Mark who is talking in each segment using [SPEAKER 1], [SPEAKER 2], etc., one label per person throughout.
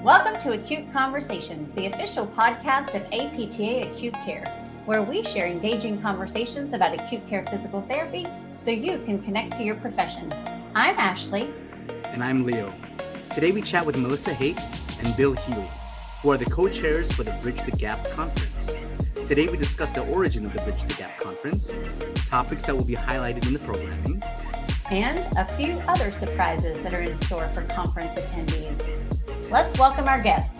[SPEAKER 1] Welcome to Acute Conversations, the official podcast of APTA Acute Care, where we share engaging conversations about acute care physical therapy so you can connect to your profession. I'm Ashley.
[SPEAKER 2] And I'm Leo. Today we chat with Melissa Hake and Bill Heeley, who are the co-chairs for the Bridge the Gap Conference. Today we discuss the origin of the Bridge the Gap Conference, topics that will be highlighted in the programming,
[SPEAKER 1] and a few other surprises that are in store for conference attendees. Let's welcome our guest.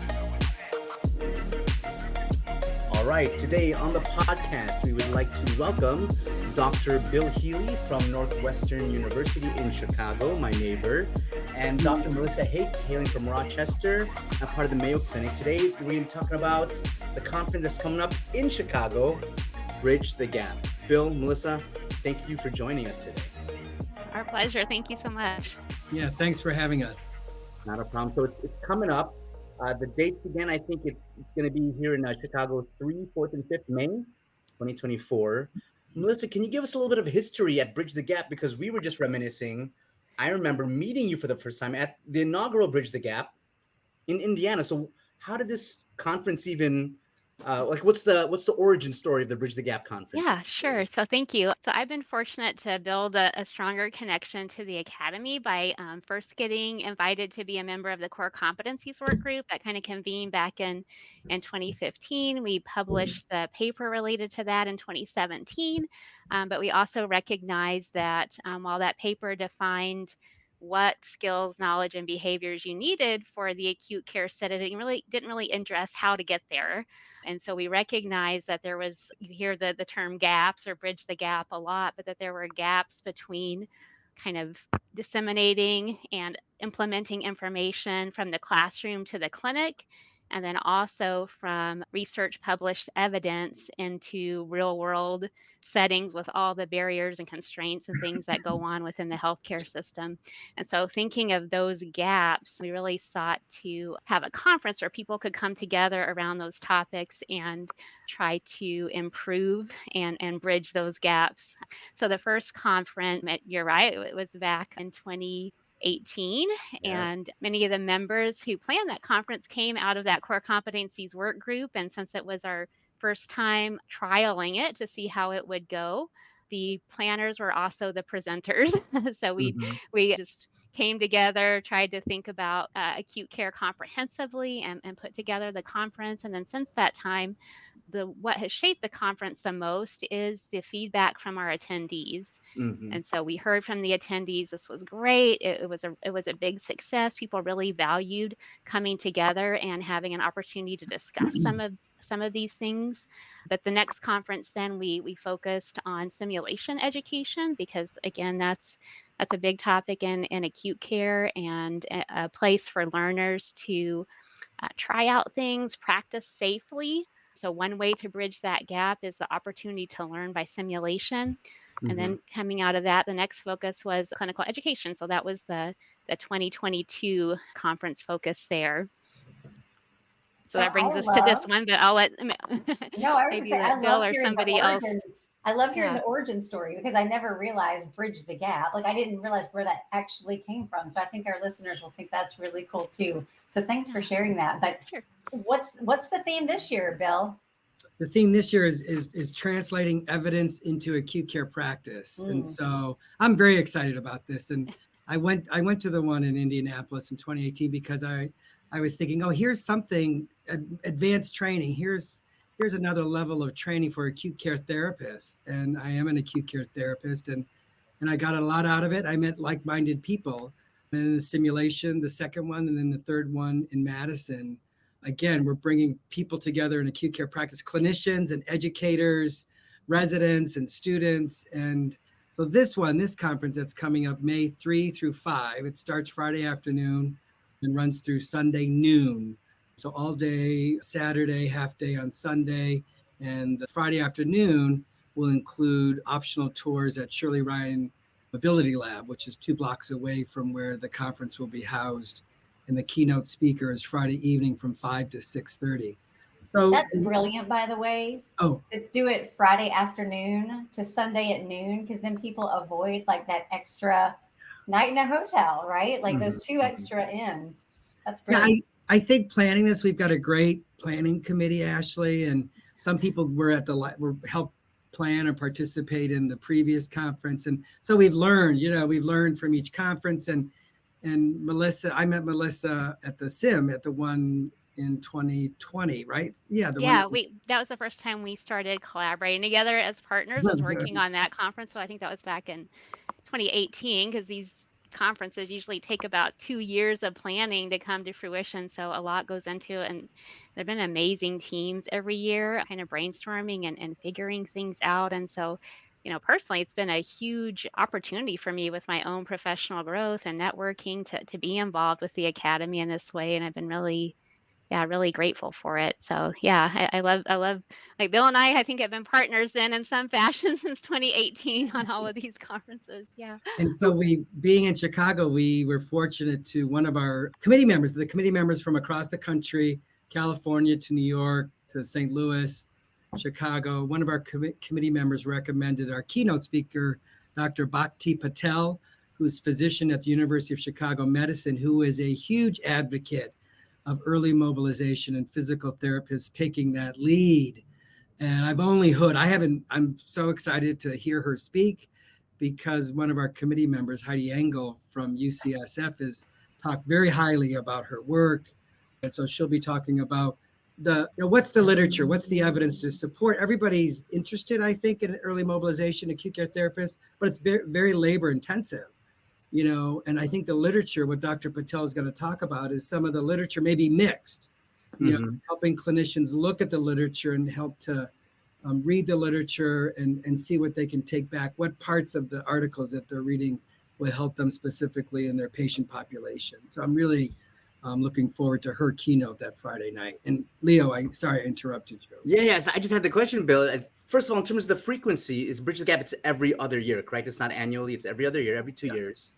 [SPEAKER 2] All right, today on the podcast, we would like to welcome Dr. Bill Heeley from Northwestern University in Chicago, my neighbor, and Dr. Melissa Hake, hailing from Rochester, and part of the Mayo Clinic. Today, we're going to be talking about the conference that's coming up in Chicago, Bridge the Gap. Bill, Melissa, thank you for joining us today.
[SPEAKER 3] Our pleasure. Thank you so much.
[SPEAKER 4] Yeah, thanks for having us.
[SPEAKER 2] Not a problem. So it's coming up. The dates again, I think it's going to be here in Chicago 3, 4th, and 5th May, 2024. Melissa, can you give us a little bit of history at Bridge the Gap? Because we were just reminiscing. I remember meeting you for the first time at the inaugural Bridge the Gap in Indiana. So how did this conference even, what's the origin story of the Bridge the Gap conference?
[SPEAKER 3] Yeah, sure. So thank you. So I've been fortunate to build a stronger connection to the Academy by first getting invited to be a member of the core competencies work group that kind of convened back in 2015. We published the paper related to that in 2017, but we also recognized that while that paper defined what skills, knowledge, and behaviors you needed for the acute care setting, it didn't really address how to get there. And so we recognized that there was, you hear the term gaps or bridge the gap a lot, but that there were gaps between kind of disseminating and implementing information from the classroom to the clinic, and then also from research published evidence into real world settings with all the barriers and constraints and things that go on within the healthcare system. And so thinking of those gaps, we really sought to have a conference where people could come together around those topics and try to improve and bridge those gaps. So the first conference, you're right, it was back in 2018, and many of the members who planned that conference came out of that core competencies work group. And since it was our first time trialing it to see how it would go, the planners were also the presenters. So we just came together, tried to think about acute care comprehensively and put together the conference. And then since that time, what has shaped the conference the most is the feedback from our attendees. And so we heard from the attendees, this was great. It was a big success. People really valued coming together and having an opportunity to discuss some of these things. But the next conference, then we focused on simulation education, because again, that's a big topic in acute care, and a place for learners to try out things, practice safely. So one way to bridge that gap is the opportunity to learn by simulation. And then coming out of that, the next focus was clinical education. So that was the 2022 conference focus there. So that brings us to this one, but I'll let maybe let Bill or somebody else.
[SPEAKER 1] I love hearing the origin story, because I never realized Bridge the Gap. Like, I didn't realize where that actually came from. So I think our listeners will think that's really cool too. So thanks for sharing that. But
[SPEAKER 3] sure.
[SPEAKER 1] What's the theme this year, Bill?
[SPEAKER 4] The theme this year is translating evidence into acute care practice. And so I'm very excited about this. And I went to the one in Indianapolis in 2018 because I was thinking, here's something, advanced training. Here's another level of training for acute care therapists. And I am an acute care therapist, and I got a lot out of it. I met like-minded people. And then the simulation, the second one, and then the third one in Madison. Again, we're bringing people together in acute care practice, clinicians and educators, residents and students. And so this conference that's coming up May 3 through 5, it starts Friday afternoon and runs through Sunday noon. So all day, Saturday, half day on Sunday, and the Friday afternoon will include optional tours at Shirley Ryan Mobility Lab, which is 2 blocks away from where the conference will be housed. And the keynote speaker is Friday evening from 5 to 6:30. So
[SPEAKER 1] that's brilliant, by the way. To do it Friday afternoon to Sunday at noon, because then people avoid like that extra night in a hotel, right? Like those 2 extra ends. That's brilliant.
[SPEAKER 4] I think planning this, we've got a great planning committee, Ashley, and some people were helped plan or participate in the previous conference. And so we've learned from each conference. And Melissa, I met Melissa at the SIM, at the one in 2020, right? Yeah.
[SPEAKER 3] That was the first time we started collaborating together as partners, was working on that conference. So I think that was back in 2018, because these conferences usually take about 2 years of planning to come to fruition. So a lot goes into it. And there've been amazing teams every year kind of brainstorming and figuring things out. And so, personally, it's been a huge opportunity for me with my own professional growth and networking to be involved with the Academy in this way. And I've been really grateful for it. So I love, like Bill and I think have been partners then in some fashion since 2018 on all of these conferences. Yeah.
[SPEAKER 4] And so being in Chicago, we were fortunate to one of our committee members from across the country, California to New York to St. Louis, Chicago. One of our committee members recommended our keynote speaker, Dr. Bhakti Patel, who's physician at the University of Chicago Medicine, who is a huge advocate of early mobilization and physical therapists taking that lead. And I'm so excited to hear her speak, because one of our committee members, Heidi Engel from UCSF, has talked very highly about her work. And so she'll be talking about what's the literature, what's the evidence to support. Everybody's interested, I think, in early mobilization, acute care therapists, but it's very, very labor intensive. And I think the literature, what Dr. Patel is going to talk about, is some of the literature may be mixed, helping clinicians look at the literature and help to read the literature and see what they can take back, what parts of the articles that they're reading will help them specifically in their patient population. So I'm really looking forward to her keynote that Friday night. And Leo, sorry I interrupted you.
[SPEAKER 2] Yes, I just had the question, Bill. First of all, in terms of the frequency, is Bridge the Gap, it's every other year, correct? It's not annually, it's every other year, every 2 years.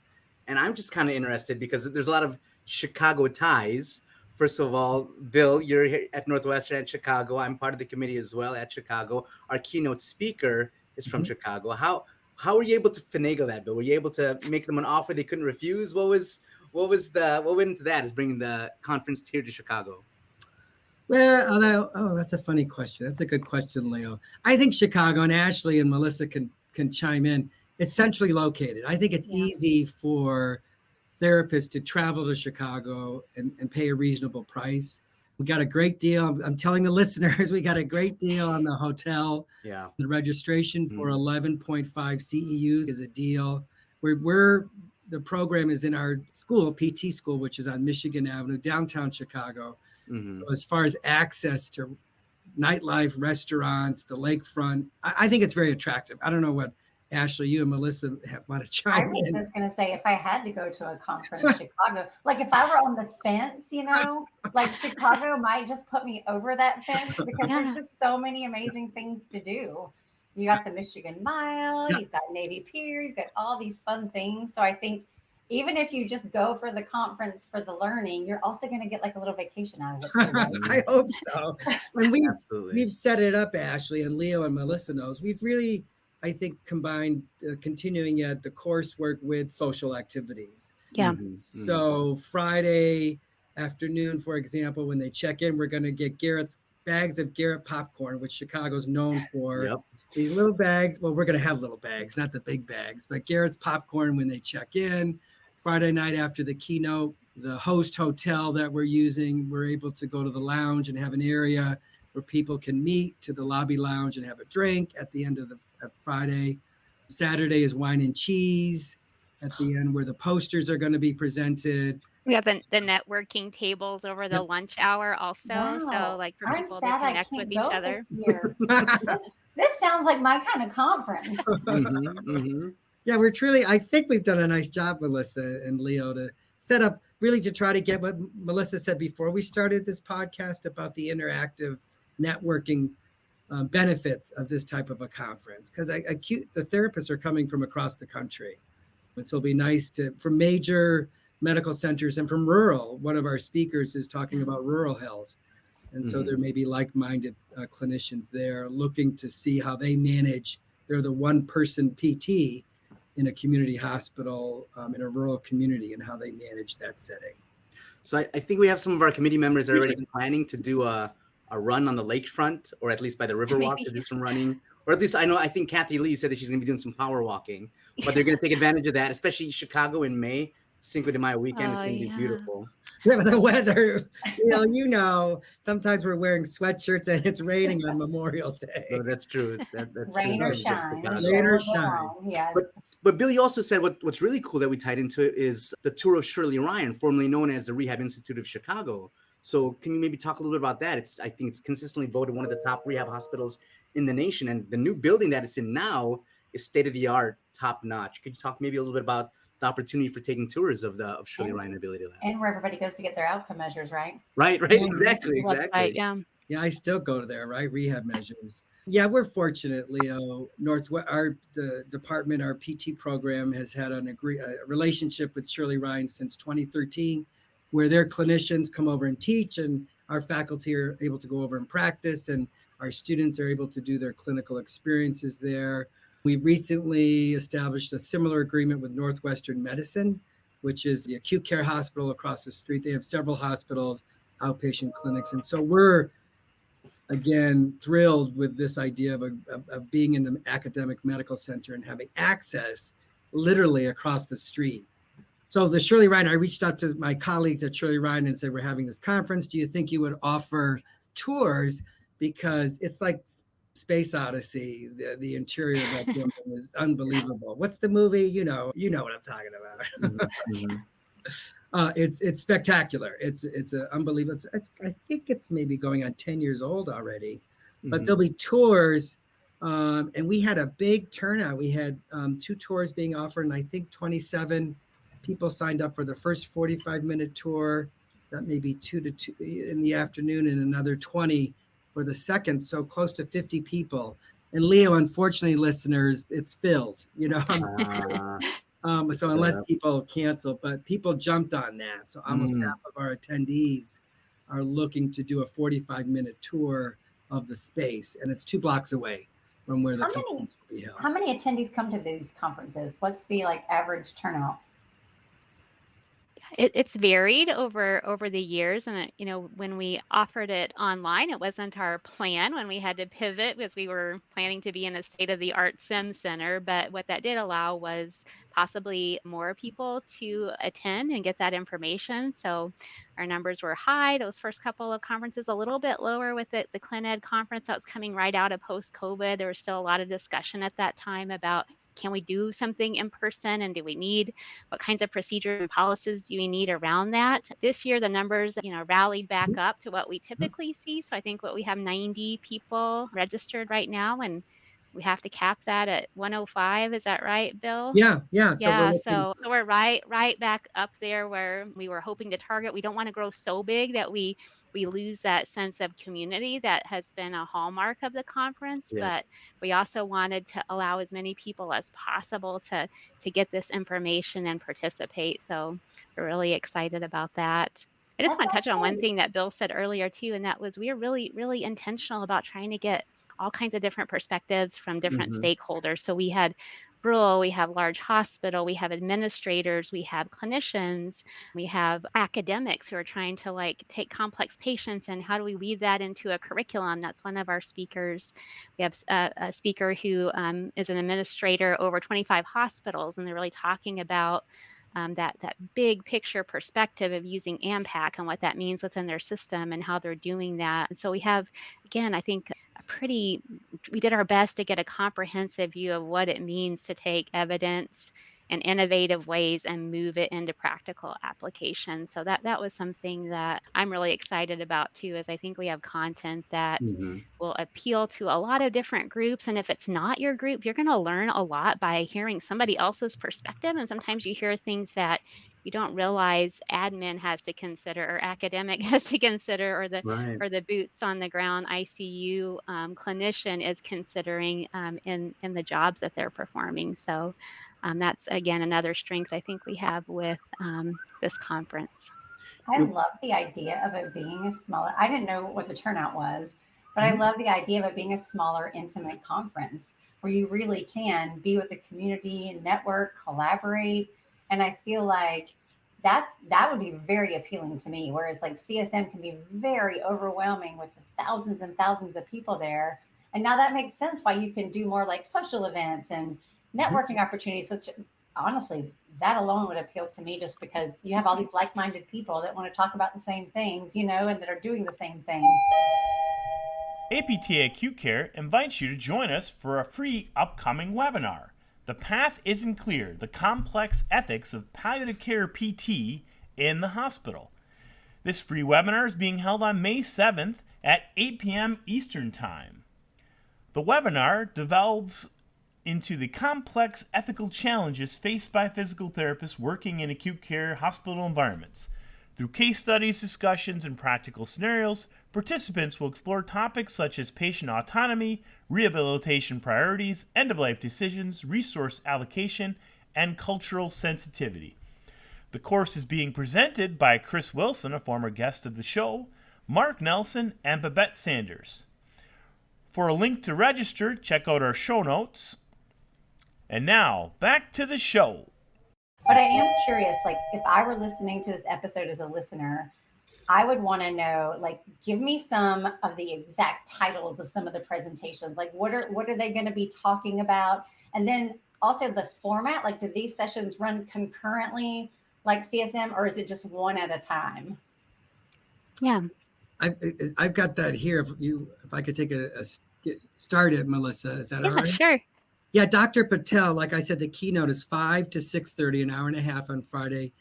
[SPEAKER 2] And I'm just kind of interested because there's a lot of Chicago ties. First of all, Bill, you're here at Northwestern at Chicago. I'm part of the committee as well at Chicago. Our keynote speaker is from Chicago. How were you able to finagle that, Bill? Were you able to make them an offer they couldn't refuse? What went into that, is bringing the conference here to Chicago?
[SPEAKER 4] Well, that's a funny question. That's a good question, Leo. I think Chicago, and Ashley and Melissa can chime in, it's centrally located. I think it's easy for therapists to travel to Chicago and pay a reasonable price. We got a great deal. I'm telling the listeners, we got a great deal on the hotel.
[SPEAKER 2] Yeah.
[SPEAKER 4] The registration for 11.5 CEUs is a deal. The program is in our school, PT school, which is on Michigan Avenue, downtown Chicago. So as far as access to nightlife, restaurants, the lakefront, I think it's very attractive. I don't know what, Ashley, you and Melissa want to chime in.
[SPEAKER 1] I was just going to say, if I had to go to a conference in Chicago, like if I were on the fence, like Chicago might just put me over that fence, because there's just so many amazing things to do. You got the Michigan Mile, you've got Navy Pier, you've got all these fun things. So I think even if you just go for the conference for the learning, you're also going to get like a little vacation out of it too, right?
[SPEAKER 4] I hope so. And we've set it up, Ashley, and Leo and Melissa knows. We've really, I think, combined continuing at the coursework with social activities.
[SPEAKER 3] Yeah.
[SPEAKER 4] So Friday afternoon, for example, when they check in, we're going to get bags of Garrett popcorn, which Chicago's known for.
[SPEAKER 2] Yep.
[SPEAKER 4] These little bags. Well, we're going to have little bags, not the big bags, but Garrett's popcorn when they check in. Friday night after the keynote, the host hotel that we're using, we're able to go to the lounge and have an area where people can meet, to the lobby lounge and have a drink at the end of Friday. Saturday is wine and cheese at the end, where the posters are going to be presented.
[SPEAKER 3] We have the networking tables over the lunch hour also.
[SPEAKER 1] Wow.
[SPEAKER 3] So like for people to connect with each other.
[SPEAKER 1] This sounds like my kind of conference.
[SPEAKER 4] Yeah, I think we've done a nice job, Melissa and Leo, to set up really to try to get what Melissa said before we started this podcast about the interactive networking benefits of this type of a conference. Because the therapists are coming from across the country. And so it'll be nice from major medical centers and from rural. One of our speakers is talking about rural health. And so there may be like-minded clinicians there looking to see how they manage. They're the one-person PT in a community hospital in a rural community, and how they manage that setting.
[SPEAKER 2] So I think we have some of our committee members already planning to do a run on the lakefront, or at least by the Riverwalk to do some running. Or at least I think Kathy Lee said that she's going to be doing some power walking, but they're going to take advantage of that, especially Chicago in May. Cinco de Mayo weekend is going to be beautiful.
[SPEAKER 4] Yeah, the weather, sometimes we're wearing sweatshirts and it's raining on Memorial Day.
[SPEAKER 2] No, that's true. That's
[SPEAKER 1] rain
[SPEAKER 2] true.
[SPEAKER 1] or shine.
[SPEAKER 4] Rain or shine.
[SPEAKER 1] Yeah.
[SPEAKER 2] But Bill, you also said what's really cool that we tied into it is the tour of Shirley Ryan, formerly known as the Rehab Institute of Chicago. So can you maybe talk a little bit about that? I think it's consistently voted one of the top rehab hospitals in the nation, and the new building that it's in now is state-of-the-art, top-notch. Could you talk maybe a little bit about the opportunity for taking tours of Shirley Ryan Ability Lab?
[SPEAKER 1] And where everybody goes to get their outcome measures, right?
[SPEAKER 2] Right, exactly.
[SPEAKER 3] Website,
[SPEAKER 4] yeah, I still go there, right? Rehab measures. Yeah, we're fortunate, Leo. The department, our PT program has had a relationship with Shirley Ryan since 2013, where their clinicians come over and teach, and our faculty are able to go over and practice, and our students are able to do their clinical experiences there. We've recently established a similar agreement with Northwestern Medicine, which is the acute care hospital across the street. They have several hospitals, outpatient clinics. And so we're, again, thrilled with this idea of being in the academic medical center and having access literally across the street. So the Shirley Ryan, I reached out to my colleagues at Shirley Ryan and said, we're having this conference. Do you think you would offer tours? Because it's like Space Odyssey. The interior of that building is unbelievable. What's the movie? You know what I'm talking about. It's spectacular. It's unbelievable. I think it's maybe going on 10 years old already, but there'll be tours. And we had a big turnout. We had 2 tours being offered, and I think 27 people signed up for the first 45-minute tour. That may be 2 to 2 in the afternoon, and another 20 for the second. So close to 50 people. And Leo, unfortunately, listeners, it's filled. So unless people cancel, but people jumped on that. So almost half of our attendees are looking to do a 45-minute tour of the space, and it's 2 blocks away from where the conference will be held.
[SPEAKER 1] How many attendees come to these conferences? What's the average turnout?
[SPEAKER 3] It's varied over the years, and when we offered it online, it wasn't our plan when we had to pivot because we were planning to be in a state-of-the-art sim center. But what that did allow was possibly more people to attend and get that information. So our numbers were high. Those first couple of conferences, a little bit lower with the ClinEd conference that was coming right out of post-COVID. There was still a lot of discussion at that time about, can we do something in person, and do we need, what kinds of procedures and policies do we need around that? This year, the numbers, rallied back up to what we typically see. So I think we have 90 people registered right now, and we have to cap that at 105. Is that right, Bill?
[SPEAKER 4] Yeah.
[SPEAKER 3] So we're right back up there where we were hoping to target. We don't want to grow so big that we lose that sense of community that has been a hallmark of the conference. Yes. But we also wanted to allow as many people as possible to get this information and participate. So we're really excited about that. I just want to touch on one thing that Bill said earlier too, and that was we are really, really intentional about trying to get all kinds of different perspectives from different stakeholders. So we had rural, we have large hospital, we have administrators, we have clinicians, we have academics who are trying to take complex patients, and how do we weave that into a curriculum? That's one of our speakers. We have a speaker who is an administrator over 25 hospitals, and they're really talking about that big picture perspective of using AMPAC and what that means within their system and how they're doing that. And so we have, again, I think we did our best to get a comprehensive view of what it means to take evidence in innovative ways and move it into practical applications. So that was something that I'm really excited about too, is I think we have content that will appeal to a lot of different groups. And if it's not your group, you're going to learn a lot by hearing somebody else's perspective. And sometimes you hear things that you don't realize admin has to consider, or academic has to consider, or the boots on the ground ICU clinician is considering in the jobs that they're performing. So that's, again, another strength I think we have with this conference.
[SPEAKER 1] I love the idea of it being a smaller, I didn't know what the turnout was, but I love the idea of it being a smaller, intimate conference where you really can be with the community, network, collaborate. And I feel like that would be very appealing to me. Whereas like CSM can be very overwhelming with thousands and thousands of people there. And now that makes sense why you can do more like social events and networking opportunities, which honestly, that alone would appeal to me just because you have all these like-minded people that want to talk about the same things, and that are doing the same thing.
[SPEAKER 5] APTA Acute Care invites you to join us for a free upcoming webinar. The Path Isn't Clear, the Complex Ethics of Palliative Care PT in the Hospital. This free webinar is being held on May 7th at 8 p.m. Eastern Time. The webinar delves into the complex ethical challenges faced by physical therapists working in acute care hospital environments. Through case studies, discussions, and practical scenarios, participants will explore topics such as patient autonomy, rehabilitation priorities, end-of-life decisions, resource allocation, and cultural sensitivity. The course is being presented by Chris Wilson, a former guest of the show, Mark Nelson, and Babette Sanders. For a link to register, check out our show notes. And now, back to the show.
[SPEAKER 1] But I am curious, like if I were listening to this episode as a listener, I would want to know, like, give me some of the exact titles of some of the presentations. Like what are they going to be talking about? And then also the format, like do these sessions run concurrently like CSM, or is it just one at a time?
[SPEAKER 3] Yeah.
[SPEAKER 4] I've got that here. If I could take a start it, Melissa, is that all right?
[SPEAKER 3] Sure.
[SPEAKER 4] Yeah, Dr. Patel, like I said, the keynote is 5 to 6:30, an hour and a half on Friday.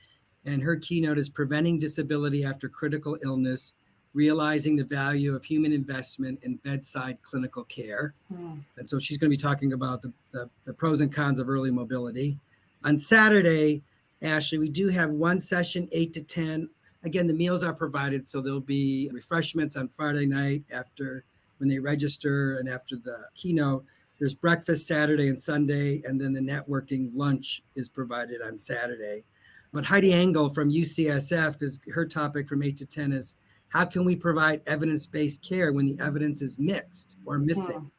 [SPEAKER 4] And her keynote is Preventing Disability After Critical Illness, Realizing the Value of Human Investment in Bedside Clinical Care. And so she's going to be talking about the pros and cons of early mobility. On Saturday, Ashley, we do have one session, 8 to 10. Again, the meals are provided, so there'll be refreshments on Friday night after when they register and after the keynote. There's breakfast Saturday and Sunday, and then the networking lunch is provided on Saturday. But Heidi Engel from UCSF, is her topic from 8 to 10 is how can we provide evidence-based care when the evidence is mixed or missing?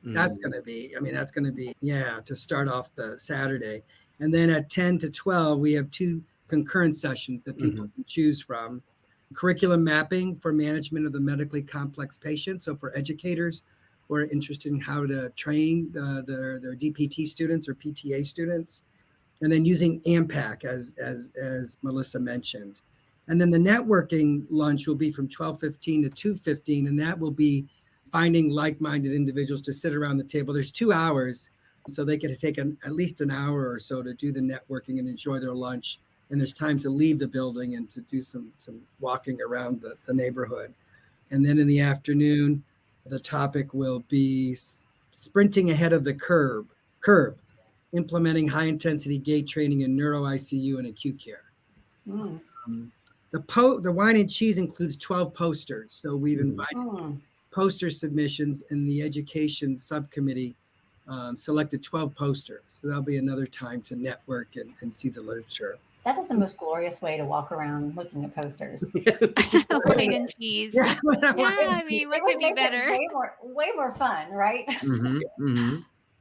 [SPEAKER 4] That's going to be, to start off the Saturday. And then at 10 to 12, we have two concurrent sessions that people can choose from. Curriculum mapping for management of the medically complex patient. So for educators who are interested in how to train their DPT students or PTA students. And then using AMPAC, as Melissa mentioned. And then the networking lunch will be from 12:15 to 2:15, and that will be finding like-minded individuals to sit around the table. There's 2 hours, so they get to take at least an hour or so to do the networking and enjoy their lunch. And there's time to leave the building and to do some walking around the neighborhood. And then in the afternoon, the topic will be sprinting ahead of the curve, implementing high-intensity gait training in neuro ICU and acute care. The wine and cheese includes 12 posters. So we've invited poster submissions, and the education subcommittee selected 12 posters. So that'll be another time to network and see the literature.
[SPEAKER 1] That is the most glorious way to walk around looking at posters.
[SPEAKER 3] Wine and cheese. Yeah, I mean, what could be better?
[SPEAKER 1] Way more fun, right?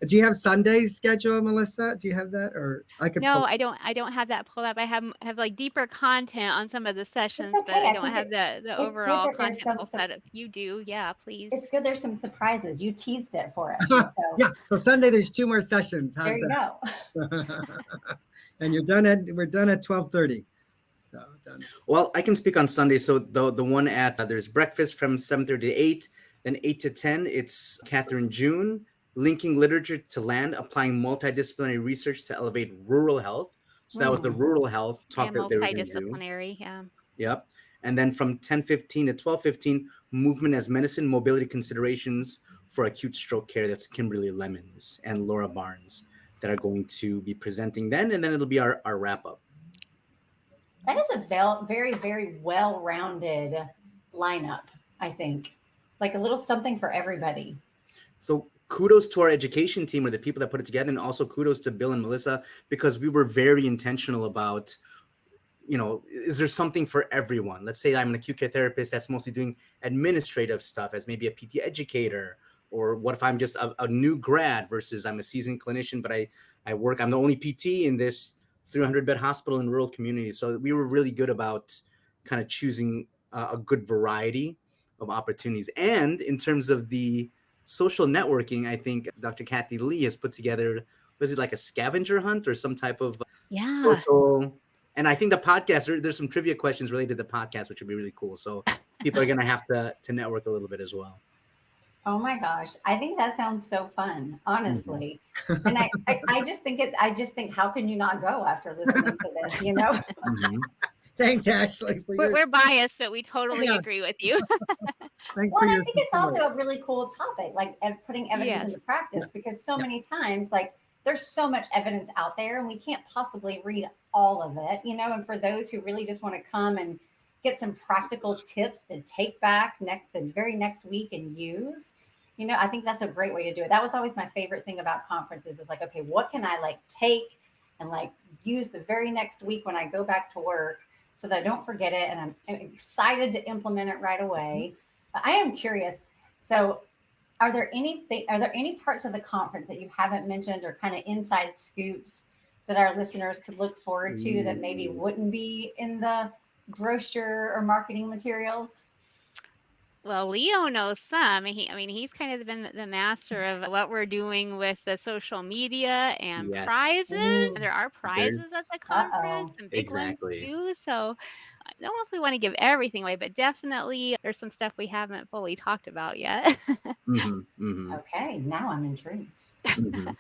[SPEAKER 4] Do you have Sunday's schedule, Melissa? Do you have that, or I could?
[SPEAKER 3] No, I don't have that pulled up. I have like deeper content on some of the sessions, but I don't have the overall content pulled up. You do, yeah, please.
[SPEAKER 1] It's good. There's some surprises. You teased it for us. So.
[SPEAKER 4] Yeah. So Sunday there's 2 more sessions. How's
[SPEAKER 1] there you
[SPEAKER 4] that?
[SPEAKER 1] go.
[SPEAKER 4] And we're done at 12:30. So done.
[SPEAKER 2] Well, I can speak on Sunday. So the one at there's breakfast from 7:30 to 8, then 8 to 10. It's Catherine June, linking literature to land, applying multidisciplinary research to elevate rural health. So that was the rural health talk that they were going to do.
[SPEAKER 3] Multidisciplinary, yeah.
[SPEAKER 2] Yep. And then from 10:15 to 12:15, movement as medicine, mobility considerations for acute stroke care. That's Kimberly Lemons and Laura Barnes that are going to be presenting then. And then it'll be our wrap up.
[SPEAKER 1] That is a very, very well-rounded lineup, I think. Like a little something for everybody.
[SPEAKER 2] So kudos to our education team or the people that put it together, and also kudos to Bill and Melissa, because we were very intentional about, is there something for everyone? Let's say I'm an acute care therapist that's mostly doing administrative stuff as maybe a PT educator, or what if I'm just a new grad versus I'm a seasoned clinician, but I'm the only PT in this 300-bed hospital in rural communities. So we were really good about kind of choosing a good variety of opportunities. And in terms of the social networking, I think Dr. Kathy Lee has put together, was it like a scavenger hunt or some type of
[SPEAKER 3] Yeah.
[SPEAKER 2] social? And I think the podcast, there's some trivia questions related to the podcast, which would be really cool. So people are going to have to network a little bit as well.
[SPEAKER 1] Oh my gosh. I think that sounds so fun, honestly.
[SPEAKER 2] Mm-hmm.
[SPEAKER 1] And I just think, how can you not go after listening to this, you know?
[SPEAKER 2] Mm-hmm.
[SPEAKER 4] Thanks, Ashley, for
[SPEAKER 3] We're biased, but we totally
[SPEAKER 4] Yeah.
[SPEAKER 3] agree with you.
[SPEAKER 4] thanks
[SPEAKER 1] Well,
[SPEAKER 4] for
[SPEAKER 1] and I
[SPEAKER 4] your
[SPEAKER 1] think it's
[SPEAKER 4] support.
[SPEAKER 1] also a really cool topic, like putting evidence
[SPEAKER 3] Yes.
[SPEAKER 1] into practice, because so
[SPEAKER 4] Yeah.
[SPEAKER 1] many times, like, there's so much evidence out there and we can't possibly read all of it, you know. And for those who really just want to come and get some practical tips to take back the very next week and use, you know, I think that's a great way to do it. That was always my favorite thing about conferences, is like, okay, what can I like take and like use the very next week when I go back to work, so that I don't forget it and I'm excited to implement it right away. I am curious. So are there any parts of the conference that you haven't mentioned, or kind of inside scoops that our listeners could look forward to that maybe wouldn't be in the brochure or marketing materials?
[SPEAKER 3] Well, Leo knows some. He's kind of been the master of what we're doing with the social media and
[SPEAKER 2] Yes.
[SPEAKER 3] prizes.
[SPEAKER 1] Ooh.
[SPEAKER 3] There are prizes at the
[SPEAKER 1] Uh-oh.
[SPEAKER 3] conference, and big
[SPEAKER 2] Exactly.
[SPEAKER 3] ones too. So I don't know if we want to give everything away, but definitely there's some stuff we haven't fully talked about yet.
[SPEAKER 2] Mm-hmm. Mm-hmm.
[SPEAKER 1] Okay, now I'm intrigued.
[SPEAKER 2] Mm-hmm.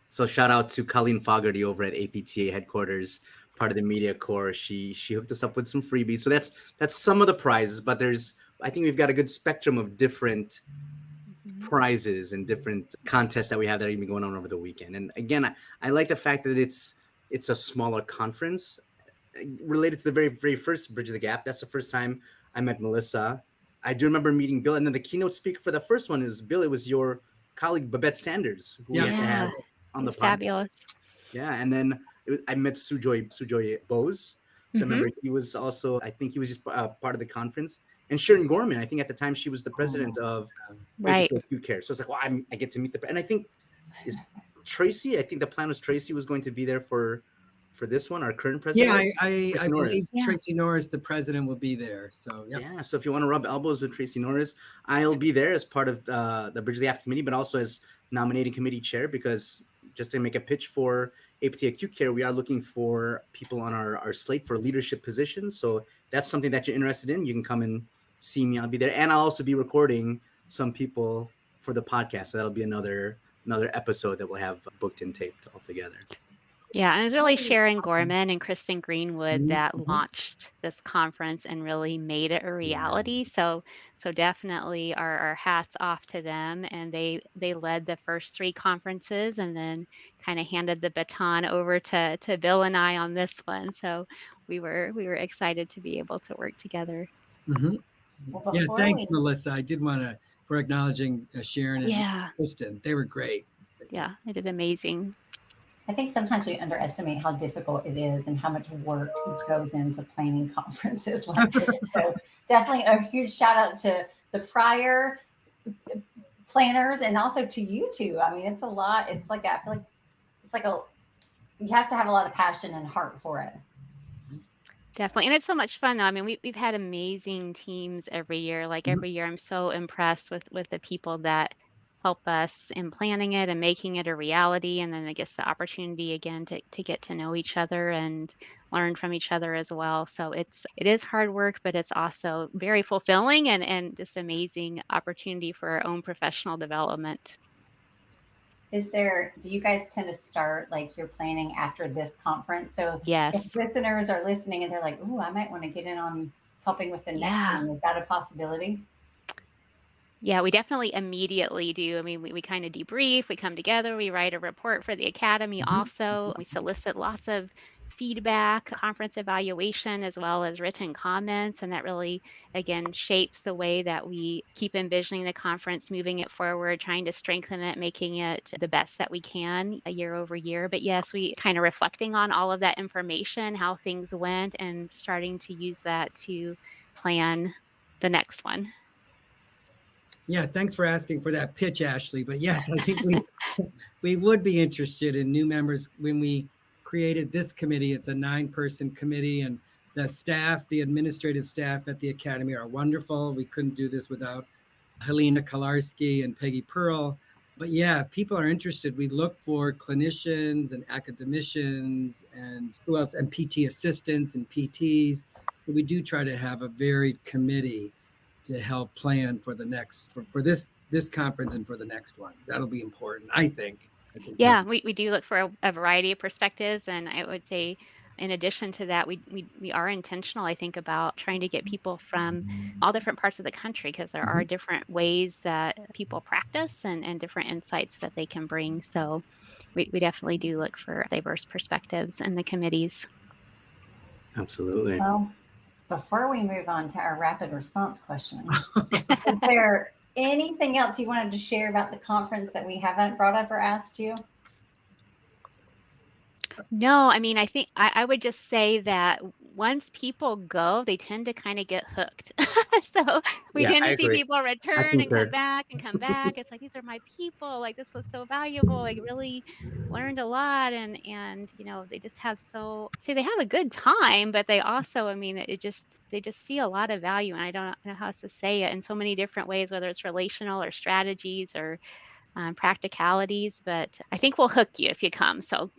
[SPEAKER 2] So shout out to Colleen Fogarty over at APTA headquarters, part of the media corps. She hooked us up with some freebies. So that's some of the prizes, but I think we've got a good spectrum of different prizes and different contests that we have that are even going on over the weekend. And again, I like the fact that it's a smaller conference related to the very, very first Bridge the Gap. That's the first time I met Melissa. I do remember meeting Bill, and then the keynote speaker for the first one is Bill. It was your colleague Babette Sanders, who we had to have on the
[SPEAKER 3] It's
[SPEAKER 2] podcast.
[SPEAKER 3] fabulous.
[SPEAKER 2] Yeah, and then I met Sujoy Bose. So I remember he was also, I think he was just part of the conference. And Sharon Gorman, I think at the time she was the president of
[SPEAKER 3] Right.
[SPEAKER 2] Acute Care. So it's like, well, I get to meet and I think is Tracy. I think the plan was Tracy was going to be there for this one, our current president.
[SPEAKER 4] Yeah, I believe
[SPEAKER 3] Yeah.
[SPEAKER 4] Tracy Norris, the president, will be there. So
[SPEAKER 2] yeah. So if you want to rub elbows with Tracy Norris, I'll be there as part of the Bridge the Gap committee, but also as nominating committee chair, because just to make a pitch for APTA Acute Care, we are looking for people on our slate for leadership positions. So if that's something that you're interested in, you can come and see me. I'll be there, and I'll also be recording some people for the podcast. So that'll be another episode that we'll have booked and taped all together.
[SPEAKER 3] Yeah, and it's really Sharon Gorman and Kristen Greenwood that
[SPEAKER 4] Mhm.
[SPEAKER 3] launched this conference and really made it a reality. So definitely our hats off to them. And they led the first 3 conferences and then kind of handed the baton over to Bill and I on this one. So we were excited to be able to work together.
[SPEAKER 4] Mhm.
[SPEAKER 1] Well,
[SPEAKER 4] Yeah,
[SPEAKER 1] before
[SPEAKER 4] thanks,
[SPEAKER 1] we-
[SPEAKER 4] Melissa. I did want to, for acknowledging Sharon and
[SPEAKER 3] Yeah.
[SPEAKER 4] Kristen. They were great.
[SPEAKER 3] Yeah, they did amazing.
[SPEAKER 1] I think sometimes we underestimate how difficult it is and how much work goes into planning conferences like this. So definitely a huge shout out to the prior planners and also to you two. I mean, it's a lot. It's like, I feel like it's like you have to have a lot of passion and heart for it.
[SPEAKER 3] Definitely. And it's so much fun though. I mean, we've had amazing teams every year. Like every year, I'm so impressed with the people that help us in planning it and making it a reality. And then I guess the opportunity again to get to know each other and learn from each other as well. So it is hard work, but it's also very fulfilling and just amazing opportunity for our own professional development.
[SPEAKER 1] Do you guys tend to start like your planning after this conference? So
[SPEAKER 3] Yes.
[SPEAKER 1] if listeners are listening and they're like, "Ooh, I might want to get in on helping with the next
[SPEAKER 3] Yeah.
[SPEAKER 1] one," is that a possibility?
[SPEAKER 3] Yeah, we definitely immediately do. I mean, we kind of debrief, we come together, we write a report for the academy also. We solicit lots of feedback, conference evaluation, as well as written comments. And that really, again, shapes the way that we keep envisioning the conference, moving it forward, trying to strengthen it, making it the best that we can year over year. But yes, we kind of reflecting on all of that information, how things went, and starting to use that to plan the next one.
[SPEAKER 4] Yeah, thanks for asking for that pitch, Ashley. But yes, I think we would be interested in new members when we created this committee. It's a 9-person committee, and the staff, the administrative staff at the Academy are wonderful. We couldn't do this without Helena Kolarski and Peggy Pearl. But yeah, if people are interested, we look for clinicians and academicians and who else, and PT assistants and PTs. So we do try to have a varied committee to help plan for the next, for this conference and for the next one. That'll be important, I think.
[SPEAKER 3] Yeah, we do look for a variety of perspectives. And I would say, in addition to that, we are intentional, I think, about trying to get people from all different parts of the country, because there are different ways that people practice and different insights that they can bring. So we definitely do look for diverse perspectives in the committees.
[SPEAKER 2] Absolutely.
[SPEAKER 1] Well, before we move on to our rapid response questions, is there anything else you wanted to share about the conference that we haven't brought up or asked you?
[SPEAKER 3] No, I mean, I think I would just say that once people go, they tend to kind of get hooked. So we
[SPEAKER 2] Yeah,
[SPEAKER 3] tend
[SPEAKER 2] I
[SPEAKER 3] to see
[SPEAKER 2] agree.
[SPEAKER 3] people return and
[SPEAKER 2] concur.
[SPEAKER 3] come back and come back. It's like, these are my people. Like, this was so valuable. Like, really learned a lot. And they just have they have a good time, but they also, I mean, they just see a lot of value. And I don't know how else to say it, in so many different ways, whether it's relational or strategies or practicalities, but I think we'll hook you if you come. So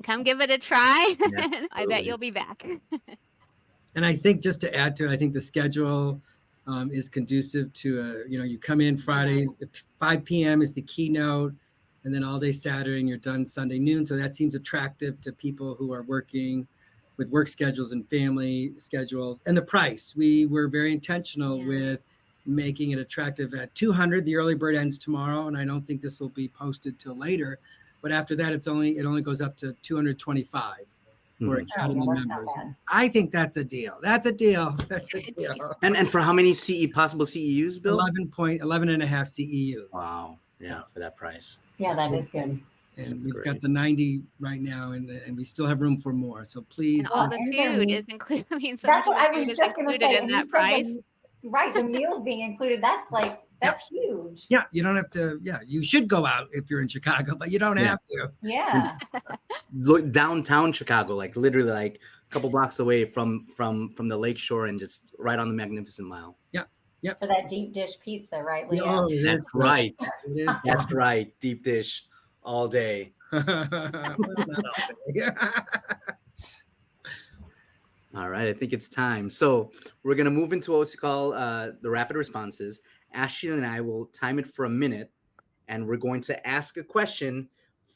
[SPEAKER 3] come give it a try.
[SPEAKER 2] Yeah,
[SPEAKER 3] I bet you'll be back.
[SPEAKER 4] And I think, just to add to it, I think the schedule is conducive to you come in Friday, 5 p.m. is the keynote, and then all day Saturday, and you're done Sunday noon. So that seems attractive to people who are working with work schedules and family schedules. And the price, we were very intentional with making it attractive. At $200, the early bird ends tomorrow, and I don't think this will be posted till later. But after that, it only goes up to $225 for Academy members. I think that's a deal. That's a deal. That's a deal.
[SPEAKER 2] And for how many possible CEUs, Bill?
[SPEAKER 4] 11 and a half CEUs.
[SPEAKER 2] Wow. Yeah, for that price.
[SPEAKER 1] Yeah, that is good.
[SPEAKER 4] And we've got the 90 right now, and we still have room for more. So please.
[SPEAKER 3] And all the food is included. I mean,
[SPEAKER 1] that's what I was just going to say.
[SPEAKER 3] In that price.
[SPEAKER 1] Right, the meals being included. That's huge.
[SPEAKER 4] Yeah, you don't have to. Yeah, you should go out if you're in Chicago, but you don't have to.
[SPEAKER 1] Yeah.
[SPEAKER 2] Look, downtown Chicago, like literally like a couple blocks away from the lakeshore, and just right on the Magnificent Mile.
[SPEAKER 4] Yeah. Yeah.
[SPEAKER 1] For that deep dish pizza, right, Leo?
[SPEAKER 4] Oh,
[SPEAKER 2] that's right.
[SPEAKER 4] It is.
[SPEAKER 2] That's right. Deep dish all day. All right, I think it's time. So we're going to move into what we call the rapid responses. Ashley and I will time it for a minute, and we're going to ask a question.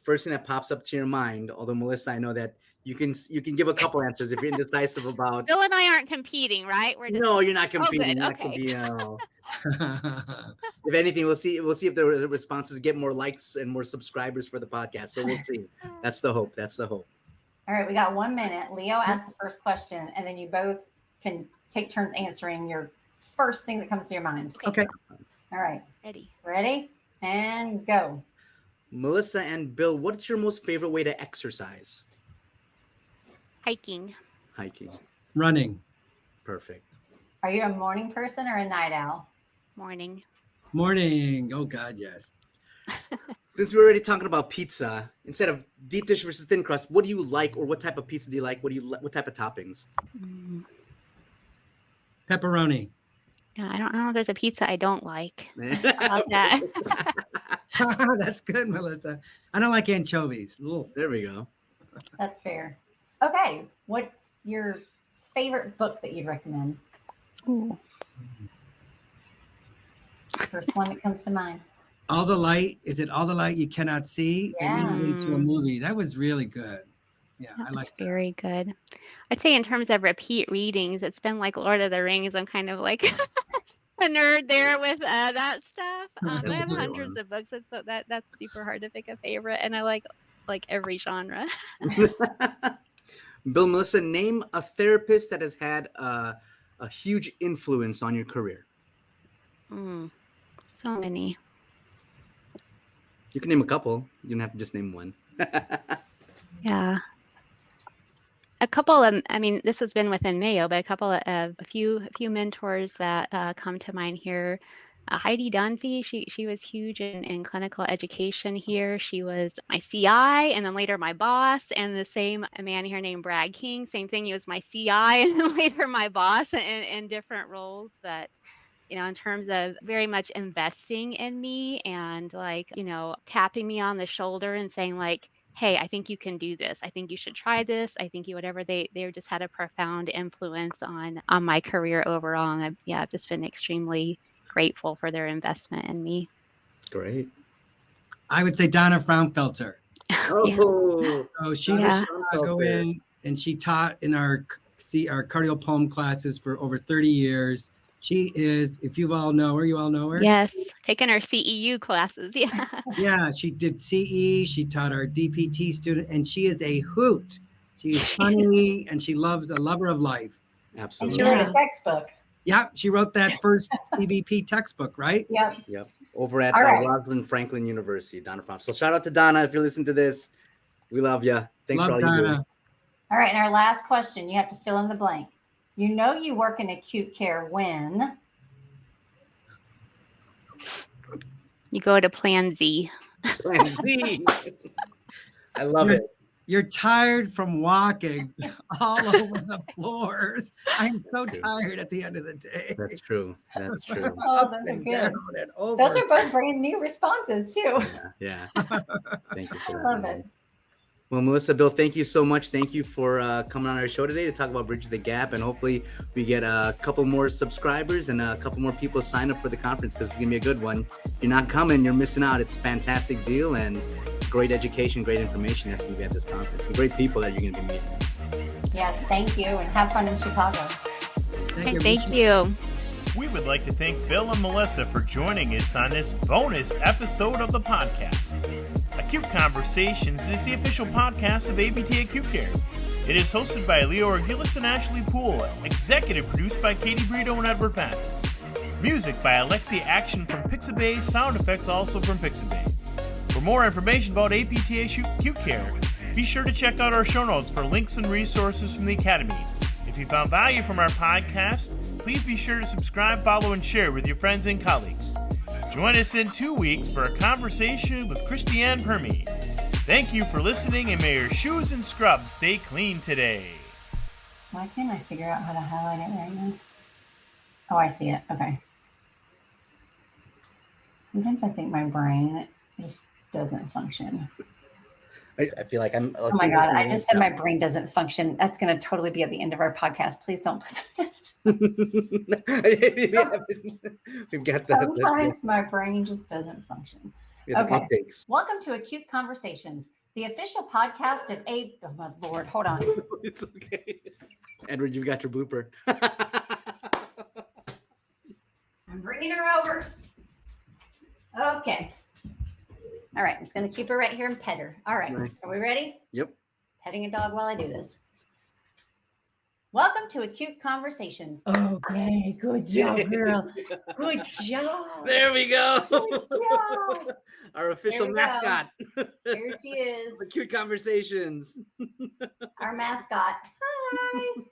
[SPEAKER 2] First thing that pops up to your mind, although Melissa, I know that you can give a couple answers if you're indecisive about.
[SPEAKER 3] Bill and I aren't competing, right?
[SPEAKER 2] No, you're not competing.
[SPEAKER 3] Oh, good.
[SPEAKER 2] If anything, we'll see if the responses get more likes and more subscribers for the podcast. So we'll see. That's the hope.
[SPEAKER 1] All right, we got 1 minute. Leo asked the first question, and then you both can take turns answering your first thing that comes to your mind.
[SPEAKER 4] Okay.
[SPEAKER 1] All right.
[SPEAKER 3] Ready?
[SPEAKER 1] And go.
[SPEAKER 2] Melissa and Bill, what's your most favorite way to exercise?
[SPEAKER 3] Hiking.
[SPEAKER 4] Running.
[SPEAKER 2] Perfect.
[SPEAKER 1] Are you a morning person or a night owl?
[SPEAKER 3] Morning.
[SPEAKER 4] Oh God, yes.
[SPEAKER 2] Since we're already talking about pizza, instead of deep dish versus thin crust, what do you like, or what type of pizza do you like? What type of toppings?
[SPEAKER 4] Pepperoni.
[SPEAKER 3] No, I don't know if there's a pizza I don't like. How about that?
[SPEAKER 4] That's good, Melissa. I don't like anchovies. Ooh.
[SPEAKER 2] There we go.
[SPEAKER 1] That's fair. Okay. What's your favorite book that you'd recommend?
[SPEAKER 3] Ooh.
[SPEAKER 1] First one that comes to mind.
[SPEAKER 4] All the Light. Is it All the Light You Cannot See?
[SPEAKER 1] Yeah.
[SPEAKER 4] And made it into a movie. That was really good. Yeah, I like that.
[SPEAKER 3] Very good. I'd say in terms of repeat readings, it's been like Lord of the Rings. I'm kind of like a nerd there with that stuff. I have hundreds of books, so that's super hard to pick a favorite, and I like every genre.
[SPEAKER 2] Bill, Melissa, name a therapist that has had a huge influence on your career.
[SPEAKER 3] So many.
[SPEAKER 2] You can name a couple. You don't have to just name one.
[SPEAKER 3] Yeah. A couple of, I mean, this has been within Mayo, but a few mentors that come to mind here. Heidi Dunphy, she was huge in clinical education here. She was my CI and then later my boss, and the same man here named Brad King, same thing. He was my CI and then later my boss in different roles. But in terms of very much investing in me and tapping me on the shoulder and saying like, hey, I think you can do this. I think you should try this. I think you whatever they just had a profound influence on my career overall. And I've just been extremely grateful for their investment in me.
[SPEAKER 2] Great.
[SPEAKER 4] I would say Donna Fraunfelter.
[SPEAKER 2] Oh,
[SPEAKER 4] so she's a Chicagoan, and she taught in our cardiopulm classes for over 30 years. She is, if you all know her.
[SPEAKER 3] Yes, taking our CEU classes. Yeah.
[SPEAKER 4] Yeah, she did CE. She taught our DPT student, and she is a hoot. She's funny, and she loves a lover of life.
[SPEAKER 2] Absolutely.
[SPEAKER 1] And she wrote a textbook.
[SPEAKER 4] Yeah, she wrote that first CVP textbook, right?
[SPEAKER 2] Yep. Over at Rosalind Franklin University, Donna Fromm. So shout out to Donna if you're listening to this. We love you. Thanks for all you do.
[SPEAKER 1] All right, and our last question, you have to fill in the blank. You know you work in acute care when?
[SPEAKER 3] You go to Plan Z.
[SPEAKER 2] Plan Z. I love it.
[SPEAKER 4] You're tired from walking all over the floors. I'm so tired at the end of the day.
[SPEAKER 2] That's true. That's true.
[SPEAKER 1] Oh, those are good. Those are both brand new responses too.
[SPEAKER 2] Yeah. Thank you for that.
[SPEAKER 1] I love it.
[SPEAKER 2] Well, Melissa, Bill, thank you so much. Thank you for coming on our show today to talk about Bridge the Gap. And hopefully we get a couple more subscribers and a couple more people sign up for the conference because it's going to be a good one. If you're not coming, you're missing out. It's a fantastic deal and great education, great information that's going to be at this conference and great people that you're going to be meeting.
[SPEAKER 1] Yeah, thank you. And have fun in Chicago.
[SPEAKER 3] Thank you.
[SPEAKER 5] We would like to thank Bill and Melissa for joining us on this bonus episode of the podcast. Acute Conversations is the official podcast of APTA Acute Care. It is hosted by Leo Argilis and Ashley Poole, executive produced by Katie Brito and Edward Pappas. Music by Alexia Action from Pixabay, sound effects also from Pixabay. For more information about APTA Acute Care, be sure to check out our show notes for links and resources from the Academy. If you found value from our podcast, please be sure to subscribe, follow, and share with your friends and colleagues. Join us in 2 weeks for a conversation with Christiane Permy. Thank you for listening, and may your shoes and scrubs stay clean today.
[SPEAKER 1] Why can't I figure out how to highlight it right now? Oh, I see it. Okay. Sometimes I think my brain just doesn't function.
[SPEAKER 2] I feel like I'm.
[SPEAKER 1] Oh my God, I just said my brain doesn't function. That's going to totally be at the end of our podcast. Please don't put that.
[SPEAKER 2] We've got that.
[SPEAKER 1] Sometimes my brain just doesn't function. Okay. Welcome to Acute Conversations, the official podcast of Oh my Lord, hold on.
[SPEAKER 2] It's okay. Edward, you've got your blooper.
[SPEAKER 1] I'm bringing her over. Okay. All right, I'm just going to keep her right here and pet her. All right, are we ready?
[SPEAKER 2] Yep.
[SPEAKER 1] Petting a dog while I do this. Welcome to Acute Conversations. Okay, good job, girl. Good job.
[SPEAKER 2] There we go.
[SPEAKER 1] Good job.
[SPEAKER 2] Our official mascot.
[SPEAKER 1] Here she is.
[SPEAKER 2] Acute Conversations.
[SPEAKER 1] Our mascot. Hi.